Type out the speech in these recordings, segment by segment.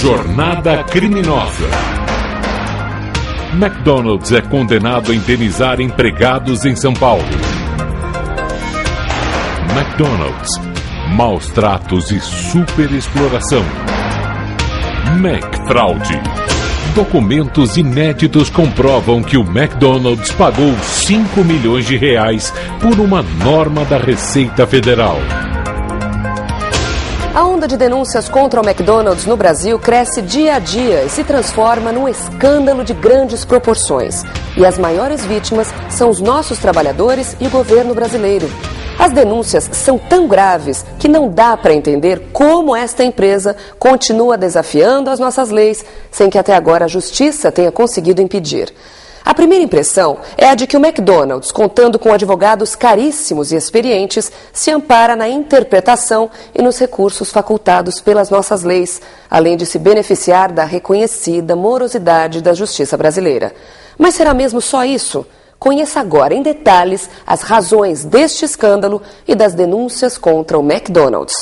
Jornada Criminosa. McDonald's é condenado a indenizar empregados em São Paulo. McDonald's, maus tratos e superexploração. McFraude. Documentos inéditos comprovam que o McDonald's pagou 5 milhões de reais por uma norma da Receita Federal. A onda de denúncias contra o McDonald's no Brasil cresce dia a dia e se transforma num escândalo de grandes proporções. E as maiores vítimas são os nossos trabalhadores e o governo brasileiro. As denúncias são tão graves que não dá para entender como esta empresa continua desafiando as nossas leis, sem que até agora a justiça tenha conseguido impedir. A primeira impressão é a de que o McDonald's, contando com advogados caríssimos e experientes, se ampara na interpretação e nos recursos facultados pelas nossas leis, além de se beneficiar da reconhecida morosidade da justiça brasileira. Mas será mesmo só isso? Conheça agora em detalhes as razões deste escândalo e das denúncias contra o McDonald's.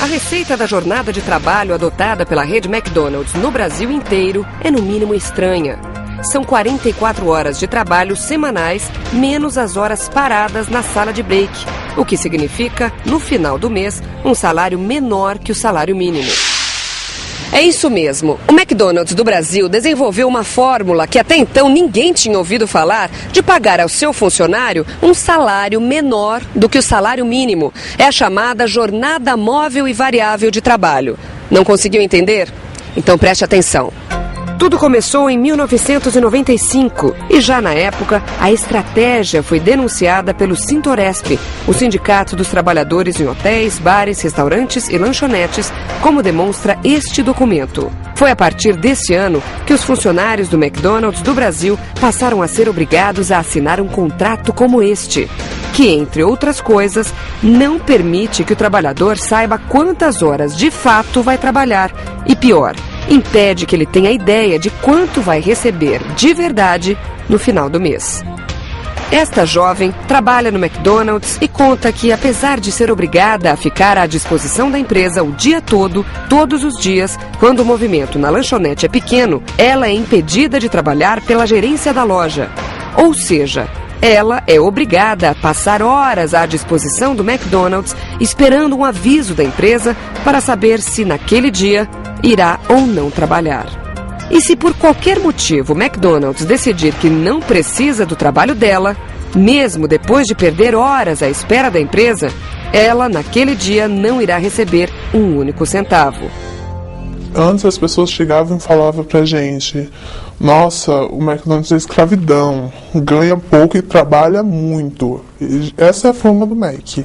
A receita da jornada de trabalho adotada pela rede McDonald's no Brasil inteiro é no mínimo estranha. São 44 horas de trabalho semanais, menos as horas paradas na sala de break, o que significa, no final do mês, um salário menor que o salário mínimo. É isso mesmo. O McDonald's do Brasil desenvolveu uma fórmula que até então ninguém tinha ouvido falar de pagar ao seu funcionário um salário menor do que o salário mínimo. É a chamada jornada móvel e variável de trabalho. Não conseguiu entender? Então preste atenção. Tudo começou em 1995 e já na época a estratégia foi denunciada pelo Sintoresp, o Sindicato dos Trabalhadores em Hotéis, Bares, Restaurantes e Lanchonetes, como demonstra este documento. Foi a partir desse ano que os funcionários do McDonald's do Brasil passaram a ser obrigados a assinar um contrato como este, que, entre outras coisas, não permite que o trabalhador saiba quantas horas de fato vai trabalhar e, pior, impede que ele tenha ideia de quanto vai receber de verdade no final do mês. Esta jovem trabalha no McDonald's e conta que, apesar de ser obrigada a ficar à disposição da empresa o dia todo, todos os dias, quando o movimento na lanchonete é pequeno, ela é impedida de trabalhar pela gerência da loja. Ou seja, ela é obrigada a passar horas à disposição do McDonald's esperando um aviso da empresa para saber se naquele dia irá ou não trabalhar. E se por qualquer motivo o McDonald's decidir que não precisa do trabalho dela, mesmo depois de perder horas à espera da empresa, ela naquele dia não irá receber um único centavo. Antes as pessoas chegavam e falavam pra gente: nossa, o McDonald's é escravidão, ganha pouco e trabalha muito. E essa é a fama do Mac.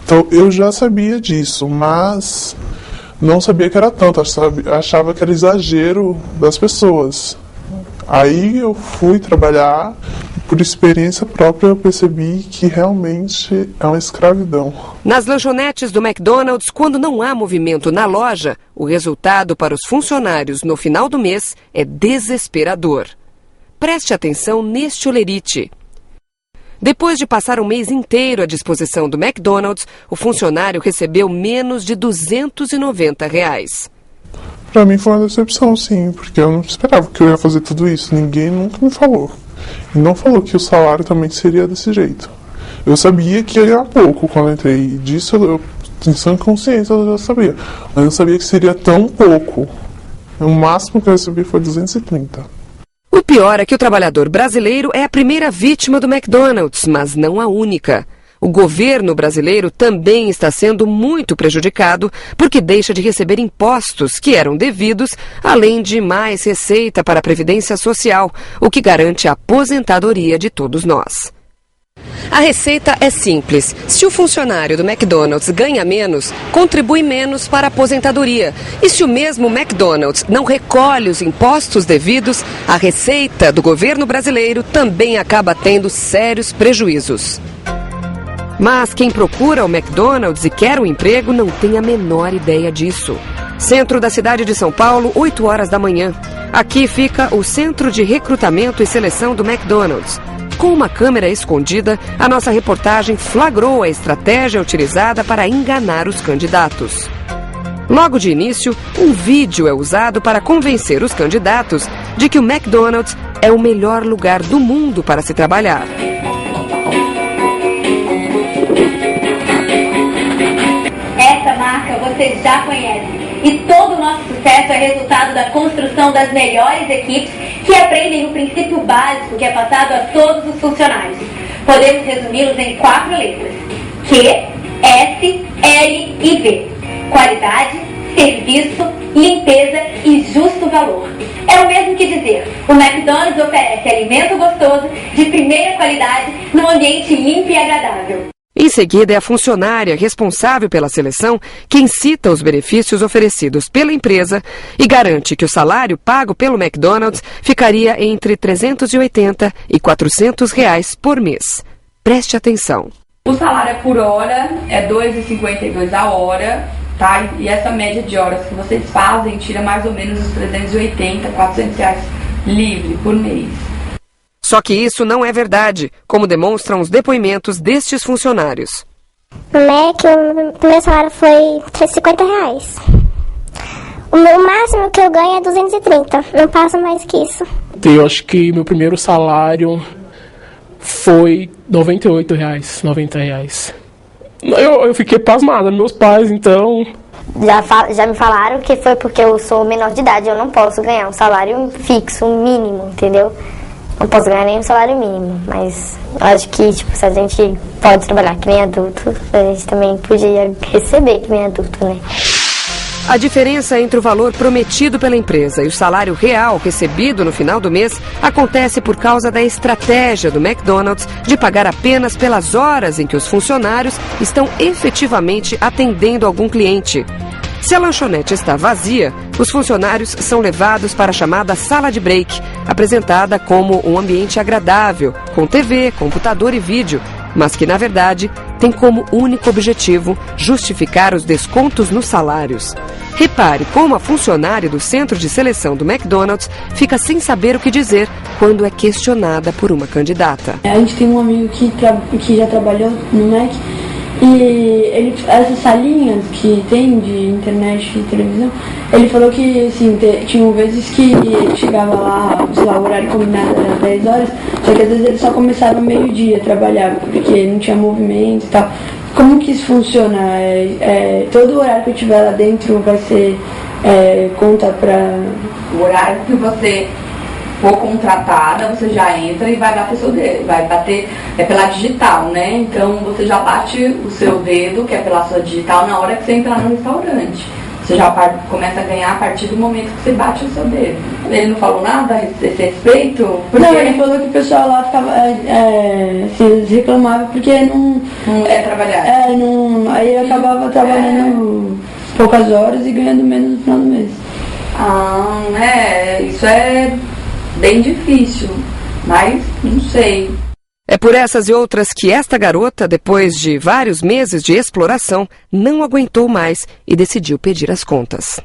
Então eu já sabia disso, mas não sabia que era tanto, achava que era exagero das pessoas. Aí eu fui trabalhar, por experiência própria eu percebi que realmente é uma escravidão. Nas lanchonetes do McDonald's, quando não há movimento na loja, o resultado para os funcionários no final do mês é desesperador. Preste atenção neste olerite. Depois de passar um mês inteiro à disposição do McDonald's, o funcionário recebeu menos de R$290. Pra mim foi uma decepção, sim, porque eu não esperava que eu ia fazer tudo isso. Ninguém nunca me falou. E não falou que o salário também seria desse jeito. Eu sabia que ia ganhar pouco quando eu entrei. Disso eu tenho sã consciência, eu já sabia. Mas eu não sabia que seria tão pouco. O máximo que eu recebi foi 230. O pior é que o trabalhador brasileiro é a primeira vítima do McDonald's, mas não a única. O governo brasileiro também está sendo muito prejudicado porque deixa de receber impostos que eram devidos, além de mais receita para a Previdência Social, o que garante a aposentadoria de todos nós. A receita é simples. Se o funcionário do McDonald's ganha menos, contribui menos para a aposentadoria. E se o mesmo McDonald's não recolhe os impostos devidos, a receita do governo brasileiro também acaba tendo sérios prejuízos. Mas quem procura o McDonald's e quer um emprego não tem a menor ideia disso. Centro da cidade de São Paulo, 8 horas da manhã. Aqui fica o Centro de Recrutamento e Seleção do McDonald's. Com uma câmera escondida, a nossa reportagem flagrou a estratégia utilizada para enganar os candidatos. Logo de início, um vídeo é usado para convencer os candidatos de que o McDonald's é o melhor lugar do mundo para se trabalhar. Essa marca vocês já conhecem. E todo o nosso sucesso é resultado da construção das melhores equipes que aprendem o princípio básico que é passado a todos os funcionários. Podemos resumi-los em 4 letras: Q, S, L e V. Qualidade, serviço, limpeza e justo valor. É o mesmo que dizer, o McDonald's oferece alimento gostoso, de primeira qualidade, num ambiente limpo e agradável. Em seguida, é a funcionária responsável pela seleção quem cita os benefícios oferecidos pela empresa e garante que o salário pago pelo McDonald's ficaria entre R$ 380 e R$ 400 por mês. Preste atenção. O salário por hora é R$ 2,52 a hora, tá? E essa média de horas que vocês fazem tira mais ou menos os 380, R$ 400 livre por mês. Só que isso não é verdade, como demonstram os depoimentos destes funcionários. No Mac, o meu salário foi R$50. O máximo que eu ganho é 230, não passo mais que isso. Eu acho que meu primeiro salário foi R$98, R$90. Eu fiquei pasmada, meus pais, então... Já me falaram que foi porque eu sou menor de idade, eu não posso ganhar um salário fixo, um mínimo, entendeu? Não posso ganhar nem um salário mínimo, mas eu acho que se a gente pode trabalhar que nem adulto, a gente também podia receber que nem adulto, né? A diferença entre o valor prometido pela empresa e o salário real recebido no final do mês acontece por causa da estratégia do McDonald's de pagar apenas pelas horas em que os funcionários estão efetivamente atendendo algum cliente. Se a lanchonete está vazia, os funcionários são levados para a chamada sala de break, apresentada como um ambiente agradável, com TV, computador e vídeo, mas que, na verdade, tem como único objetivo justificar os descontos nos salários. Repare como a funcionária do centro de seleção do McDonald's fica sem saber o que dizer quando é questionada por uma candidata. A gente tem um amigo que já trabalhou no Mac e essas salinhas que tem de internet e televisão, ele falou que assim, tinham vezes que ele chegava lá, sei lá, o horário combinado era 10 horas, só que às vezes ele só começava meio-dia a trabalhar, porque não tinha movimento e tal. Como que isso funciona? Todo o horário que eu tiver lá dentro vai ser conta para... O horário que você for contratada, você já entra e vai bater seu dedo, vai bater pela digital, né? Então você já bate o seu dedo, que é pela sua digital, na hora que você entrar no restaurante. Você já começa a ganhar a partir do momento que você bate o seu dedo. Ele não falou nada a esse respeito? Porque... Não, ele falou que o pessoal lá ficava, reclamava porque não é trabalhar. Aí eu acabava trabalhando poucas horas e ganhando menos no final do mês. Isso é bem difícil, mas não sei. É por essas e outras que esta garota, depois de vários meses de exploração, não aguentou mais e decidiu pedir as contas.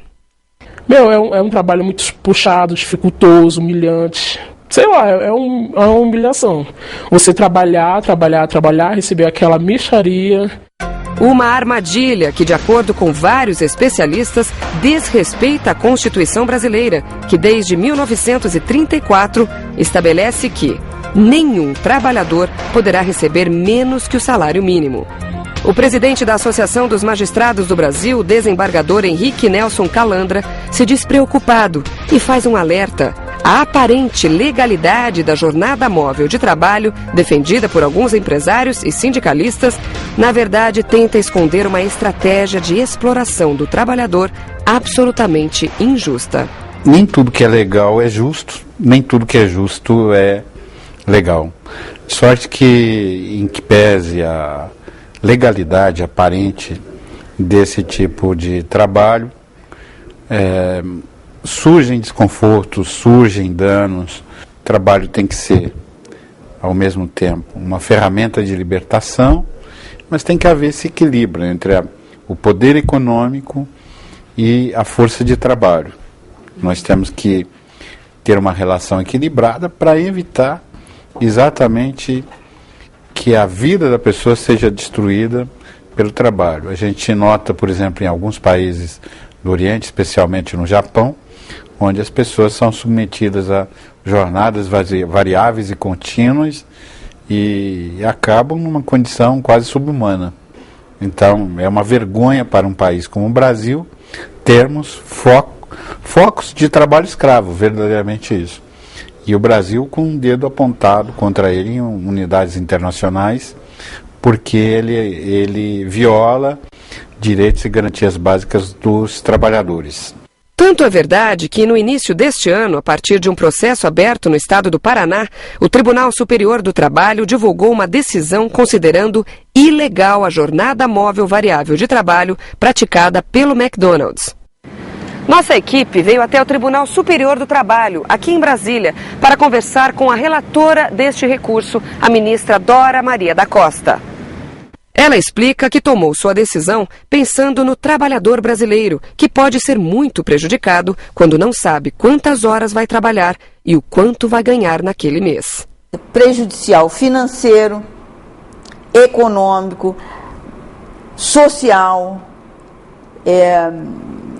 É um trabalho muito puxado, dificultoso, humilhante. Sei lá, é uma humilhação. Você trabalhar, receber aquela mixaria. Uma armadilha que, de acordo com vários especialistas, desrespeita a Constituição brasileira, que desde 1934 estabelece que nenhum trabalhador poderá receber menos que o salário mínimo. O presidente da Associação dos Magistrados do Brasil, o desembargador Henrique Nelson Calandra, se diz preocupado e faz um alerta. A aparente legalidade da jornada móvel de trabalho, defendida por alguns empresários e sindicalistas, na verdade tenta esconder uma estratégia de exploração do trabalhador absolutamente injusta. Nem tudo que é legal é justo, nem tudo que é justo é legal. De sorte que, em que pese a legalidade aparente desse tipo de trabalho, surgem desconfortos, surgem danos. O trabalho tem que ser, ao mesmo tempo, uma ferramenta de libertação, mas tem que haver esse equilíbrio entre o poder econômico e a força de trabalho. Nós temos que ter uma relação equilibrada para evitar exatamente que a vida da pessoa seja destruída pelo trabalho. A gente nota, por exemplo, em alguns países do Oriente, especialmente no Japão, onde as pessoas são submetidas a jornadas variáveis e contínuas e acabam numa condição quase subhumana. Então, é uma vergonha para um país como o Brasil termos focos de trabalho escravo, verdadeiramente isso. E o Brasil com um dedo apontado contra ele em unidades internacionais, porque ele viola direitos e garantias básicas dos trabalhadores. Tanto é verdade que, no início deste ano, a partir de um processo aberto no estado do Paraná, o Tribunal Superior do Trabalho divulgou uma decisão considerando ilegal a jornada móvel variável de trabalho praticada pelo McDonald's. Nossa equipe veio até o Tribunal Superior do Trabalho, aqui em Brasília, para conversar com a relatora deste recurso, a ministra Dora Maria da Costa. Ela explica que tomou sua decisão pensando no trabalhador brasileiro, que pode ser muito prejudicado quando não sabe quantas horas vai trabalhar e o quanto vai ganhar naquele mês. Prejudicial financeiro, econômico, social.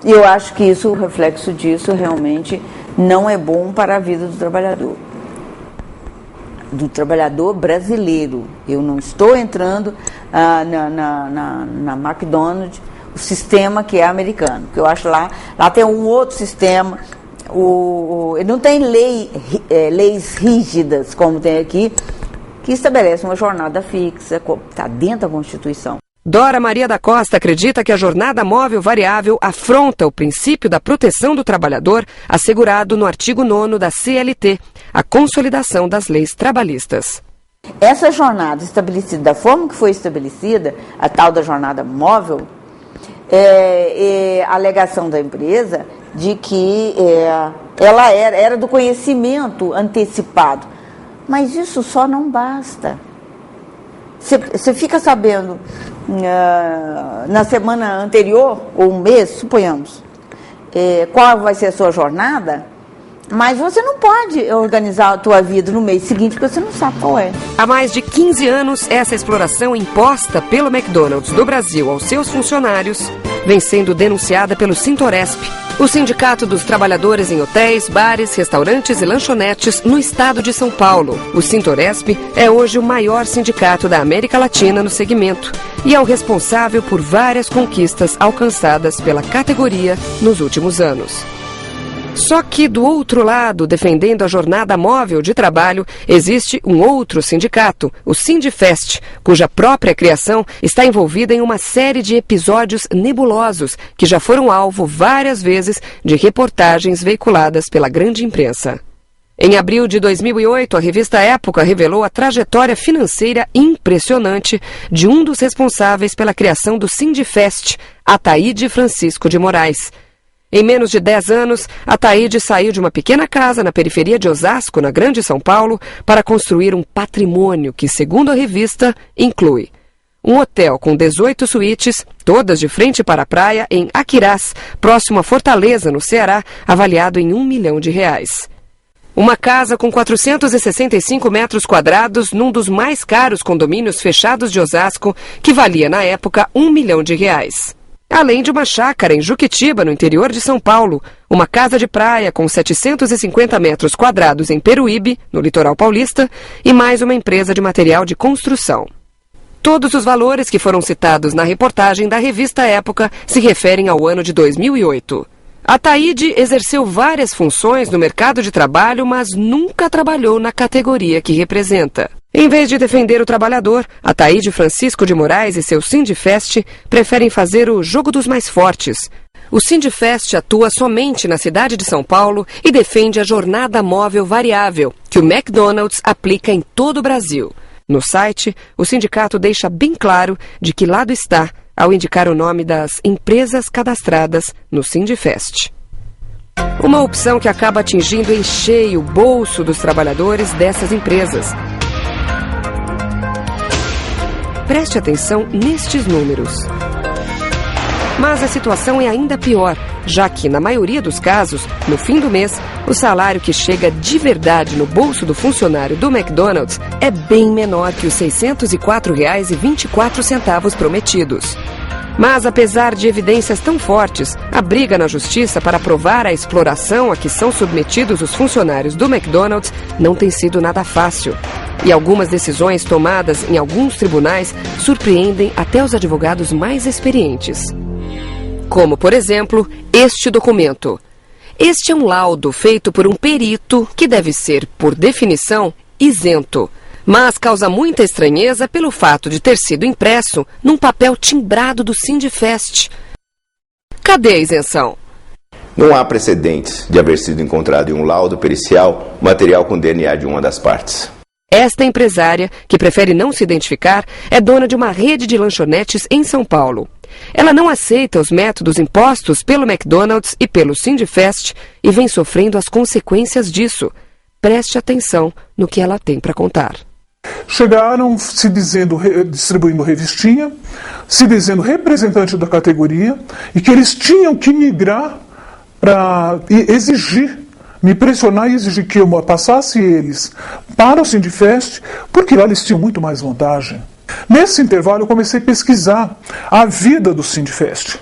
Eu acho que isso, o reflexo disso realmente não é bom para a vida do trabalhador brasileiro. Eu não estou entrando na McDonald's, o sistema que é americano, porque eu acho lá tem um outro sistema, não tem leis rígidas como tem aqui, que estabelece uma jornada fixa, está dentro da Constituição. Dora Maria da Costa acredita que a jornada móvel variável afronta o princípio da proteção do trabalhador assegurado no artigo 9º da CLT, a consolidação das leis trabalhistas. Essa jornada estabelecida da forma que foi estabelecida, a tal da jornada móvel, a alegação da empresa de que ela era do conhecimento antecipado. Mas isso só não basta. Você fica sabendo na semana anterior, ou um mês, suponhamos, qual vai ser a sua jornada, mas você não pode organizar a tua vida no mês seguinte, porque você não sabe qual é. Há mais de 15 anos, essa exploração imposta pelo McDonald's do Brasil aos seus funcionários vem sendo denunciada pelo Sintoresp, o Sindicato dos Trabalhadores em Hotéis, Bares, Restaurantes e Lanchonetes no estado de São Paulo. O Sintoresp é hoje o maior sindicato da América Latina no segmento e é o responsável por várias conquistas alcançadas pela categoria nos últimos anos. Só que, do outro lado, defendendo a jornada móvel de trabalho, existe um outro sindicato, o Sindifest, cuja própria criação está envolvida em uma série de episódios nebulosos que já foram alvo várias vezes de reportagens veiculadas pela grande imprensa. Em abril de 2008, a revista Época revelou a trajetória financeira impressionante de um dos responsáveis pela criação do Sindifest, Ataíde Francisco de Moraes. Em menos de 10 anos, Ataíde saiu de uma pequena casa na periferia de Osasco, na Grande São Paulo, para construir um patrimônio que, segundo a revista, inclui um hotel com 18 suítes, todas de frente para a praia, em Aquirás, próximo a Fortaleza, no Ceará, avaliado em R$1 milhão. Uma casa com 465 metros quadrados num dos mais caros condomínios fechados de Osasco, que valia, na época, R$1 milhão. Além de uma chácara em Juquitiba, no interior de São Paulo, uma casa de praia com 750 metros quadrados em Peruíbe, no litoral paulista, e mais uma empresa de material de construção. Todos os valores que foram citados na reportagem da revista Época se referem ao ano de 2008. Ataíde exerceu várias funções no mercado de trabalho, mas nunca trabalhou na categoria que representa. Em vez de defender o trabalhador, Ataíde Francisco de Moraes e seu Sindifest preferem fazer o jogo dos mais fortes. O Sindifest atua somente na cidade de São Paulo e defende a jornada móvel variável, que o McDonald's aplica em todo o Brasil. No site, o sindicato deixa bem claro de que lado está ao indicar o nome das empresas cadastradas no Sindifest. Uma opção que acaba atingindo em cheio o bolso dos trabalhadores dessas empresas. Preste atenção nestes números. Mas a situação é ainda pior, já que, na maioria dos casos, no fim do mês, o salário que chega de verdade no bolso do funcionário do McDonald's é bem menor que os R$ 604,24 prometidos. Mas, apesar de evidências tão fortes, a briga na justiça para provar a exploração a que são submetidos os funcionários do McDonald's não tem sido nada fácil. E algumas decisões tomadas em alguns tribunais surpreendem até os advogados mais experientes. Como, por exemplo, este documento. Este é um laudo feito por um perito que deve ser, por definição, isento, mas causa muita estranheza pelo fato de ter sido impresso num papel timbrado do Sindifest. Cadê a isenção? Não há precedentes de haver sido encontrado em um laudo pericial material com DNA de uma das partes. Esta empresária, que prefere não se identificar, é dona de uma rede de lanchonetes em São Paulo. Ela não aceita os métodos impostos pelo McDonald's e pelo Sindifest e vem sofrendo as consequências disso. Preste atenção no que ela tem para contar. Chegaram se dizendo, distribuindo revistinha, se dizendo representante da categoria e que eles tinham que migrar para exigir, me pressionar e exigir que eu passasse eles para o Sindifest, porque lá eles tinham muito mais vantagem. Nesse intervalo eu comecei a pesquisar a vida do Sindifest.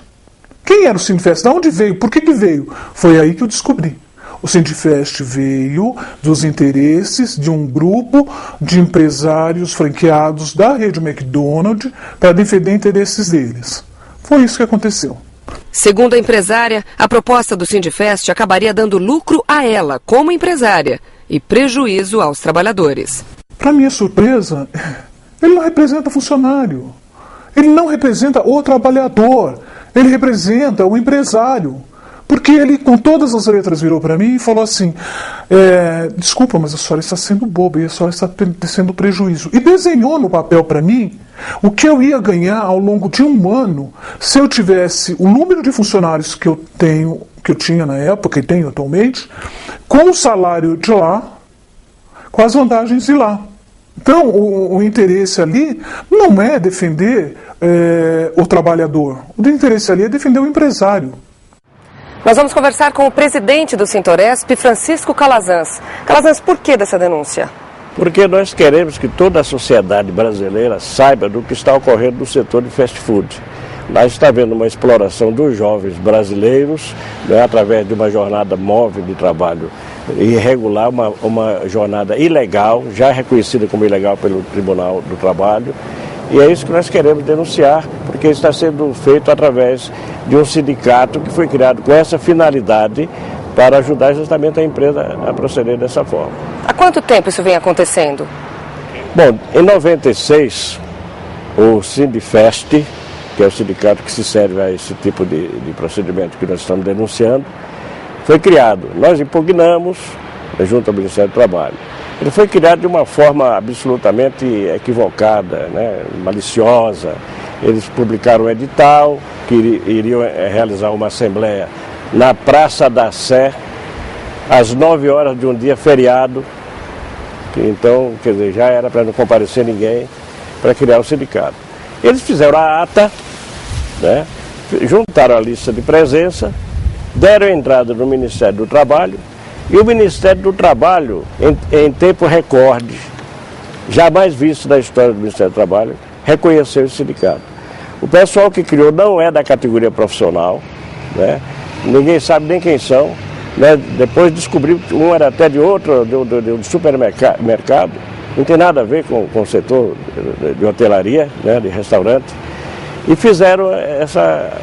Quem era o Sindifest? De onde veio? Por que veio? Foi aí que eu descobri. O Sindifest veio dos interesses de um grupo de empresários franqueados da rede McDonald's para defender interesses deles. Foi isso que aconteceu. Segundo a empresária, a proposta do Sindifest acabaria dando lucro a ela, como empresária, e prejuízo aos trabalhadores. Para minha surpresa, ele não representa funcionário. Ele não representa o trabalhador. Ele representa o empresário. Porque ele, com todas as letras, virou para mim e falou assim, desculpa, mas a senhora está sendo boba e a senhora está tendo prejuízo. E desenhou no papel para mim o que eu ia ganhar ao longo de um ano se eu tivesse o número de funcionários que eu tinha na época e tenho atualmente, com o salário de lá, com as vantagens de lá. Então, o interesse ali não é defender o trabalhador. O interesse ali é defender o empresário. Nós vamos conversar com o presidente do Sintoresp, Francisco Calazans. Calazans, por que dessa denúncia? Porque nós queremos que toda a sociedade brasileira saiba do que está ocorrendo no setor de fast food. Nós está vendo uma exploração dos jovens brasileiros, né, através de uma jornada móvel de trabalho irregular, uma jornada ilegal, já reconhecida como ilegal pelo Tribunal do Trabalho. E é isso que nós queremos denunciar, porque está sendo feito através de um sindicato que foi criado com essa finalidade para ajudar justamente a empresa a proceder dessa forma. Há quanto tempo isso vem acontecendo? Bom, em 96, o Sindifest, que é o sindicato que se serve a esse tipo de procedimento que nós estamos denunciando, foi criado. Nós impugnamos junto ao Ministério do Trabalho. Ele foi criado de uma forma absolutamente equivocada, né, maliciosa. Eles publicaram um edital que iriam realizar uma assembleia na Praça da Sé, às 9 horas de um dia feriado. Então, quer dizer, já era para não comparecer ninguém para criar o sindicato. Eles fizeram a ata, né, juntaram a lista de presença, deram entrada no Ministério do Trabalho, e o Ministério do Trabalho, em tempo recorde, jamais visto na história do Ministério do Trabalho, reconheceu o sindicato. O pessoal que criou não é da categoria profissional, né? Ninguém sabe nem quem são, né? Depois descobriu que um era até de outro, de supermercado, não tem nada a ver com o setor de hotelaria, né? De restaurante, e fizeram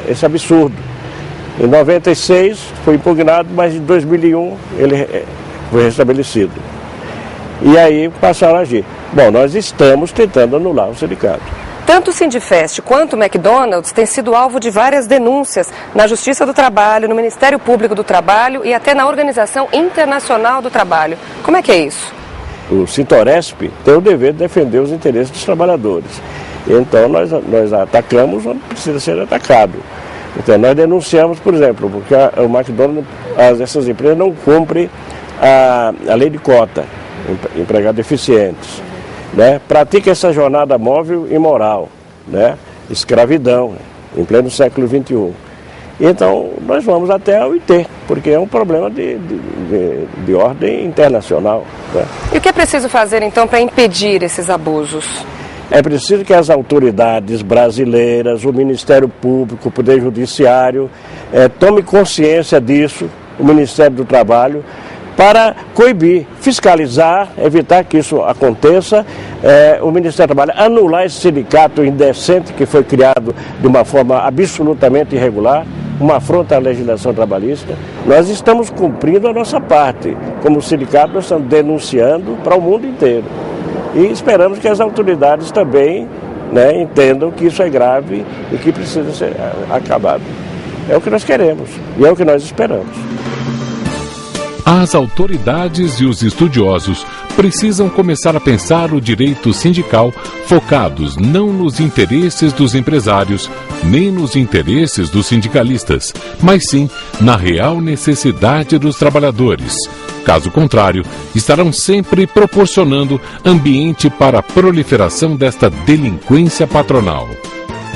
esse absurdo. Em 96 foi impugnado, mas em 2001 ele foi restabelecido. E aí passaram a agir. Bom, nós estamos tentando anular o sindicato. Tanto o Sindifest quanto o McDonald's têm sido alvo de várias denúncias na Justiça do Trabalho, no Ministério Público do Trabalho e até na Organização Internacional do Trabalho. Como é que é isso? O Sintoresp tem o dever de defender os interesses dos trabalhadores. Então nós atacamos onde precisa ser atacado. Então nós denunciamos, por exemplo, porque o McDonald's, essas empresas não cumprem a lei de cota, empregados deficientes, né? Pratica essa jornada móvel imoral, né? Escravidão, em pleno século XXI. Então nós vamos até a OIT, porque é um problema de ordem internacional, né? E o que é preciso fazer então para impedir esses abusos? É preciso que as autoridades brasileiras, o Ministério Público, o Poder Judiciário, tome consciência disso, o Ministério do Trabalho, para coibir, fiscalizar, evitar que isso aconteça, o Ministério do Trabalho anular esse sindicato indecente que foi criado de uma forma absolutamente irregular, uma afronta à legislação trabalhista. Nós estamos cumprindo a nossa parte. Como sindicato, nós estamos denunciando para o mundo inteiro. E esperamos que as autoridades também, né, entendam que isso é grave e que precisa ser acabado. É o que nós queremos e é o que nós esperamos. As autoridades e os estudiosos precisam começar a pensar o direito sindical focados não nos interesses dos empresários, nem nos interesses dos sindicalistas, mas sim na real necessidade dos trabalhadores. Caso contrário, estarão sempre proporcionando ambiente para a proliferação desta delinquência patronal.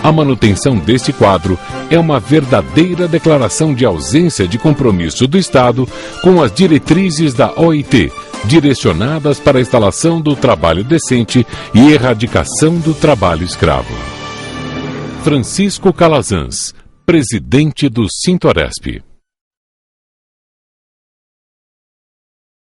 A manutenção deste quadro é uma verdadeira declaração de ausência de compromisso do Estado com as diretrizes da OIT, direcionadas para a instalação do trabalho decente e erradicação do trabalho escravo. Francisco Calazans, presidente do Sintoresp.